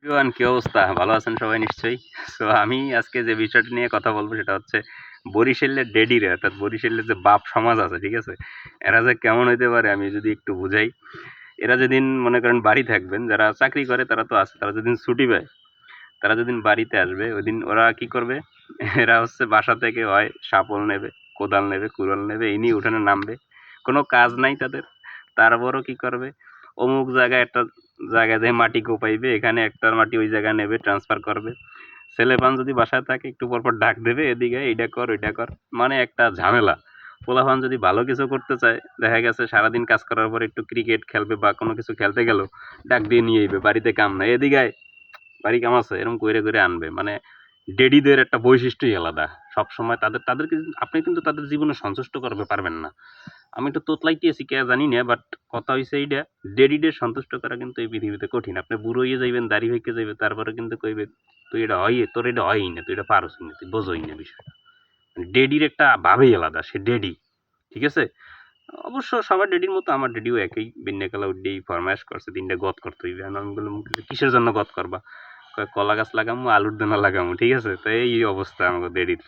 Everyone কি অবস্থা? ভালো আছেন সবাই নিশ্চয়ই? সো আমি আজকে যে বিষয়টা নিয়ে কথা বলব সেটা হচ্ছে বরিশালের ডেডিরা অর্থাৎ বরিশালের যে বাপ সমাজ আছে, ঠিক আছে? এরা যে কেমন হইতে পারে আমি যদি একটু বুঝাই। এরা যেদিন মনে করেন বাড়ি থাকবেন, যারা চাকরি করে তারা তো আছে, তারা যেদিন ছুটি পায়, তারা যেদিন বাড়িতে আসবে ওইদিন ওরা কি করবে? এরা হচ্ছে বাসা থেকে হয় শাবল নেবে, কোদাল নেবে, কুড়াল নেবে, এই নিয়ে উঠানে নামবে। কোনো কাজ নাই তাদের। তারপরও কি করবে? অমুক জায়গায় একটা জায়গায় যেয়ে মাটি কোপাইবে, এখানে একটা মাটি ওই জায়গায় নেবে, ট্রান্সফার করবে। ছেলেপান যদি বাসায় থাকে একটু পরপর ডাক দেবে, এদিকে এইটা কর ওইটা কর, মানে একটা ঝামেলা। পোলাপান যদি ভালো কিছু করতে চায়, দেখা গেছে সারাদিন কাজ করার পর একটু ক্রিকেট খেলবে বা কোনো কিছু খেলতে গেল, ডাক দিয়ে নিয়ে আইবে, বাড়িতে কাম নাই, এদিকে আয়, বাড়ি কাম আছে, এরকম কইরে কইরে আনবে। মানে ডেডিদের একটা বৈশিষ্ট্যই আলাদা। সবসময় তাদেরকে আপনি কিন্তু তাদের জীবনে সন্তুষ্ট করতে পারবেন না। আমি একটু তোতলাইতেছি কে জানি না, বাট কথা হইছে এইটা, ডেডিদের সন্তুষ্ট করা কিন্তু এই পৃথিবীতে কঠিন। আপনি বুড়ো হয়ে যাইবেন, দাড়ি হইকে যাইবে, তারপরে কিন্তু কইবে তুই এটা হয়, তোর এটা হয়ই না, তুই এটা পারস না, তুই বোঝই না বিষয়টা। ডেডির একটা ভাবেই আলাদা, সে ডেডি, ঠিক আছে? অবশ্য সবার ডেডির মতো আমার ডেডিও একই, বিন্যাকালা উড্ডেই ফরমায়েশ করছে ৩টা গত করতে হইবে। এখন আমি বললাম কিসের জন্য গত করবা? কয় কলা গাছ লাগামু, আলুর দানা লাগামু, ঠিক আছে? তো এই অবস্থা আমাকে ডেডির।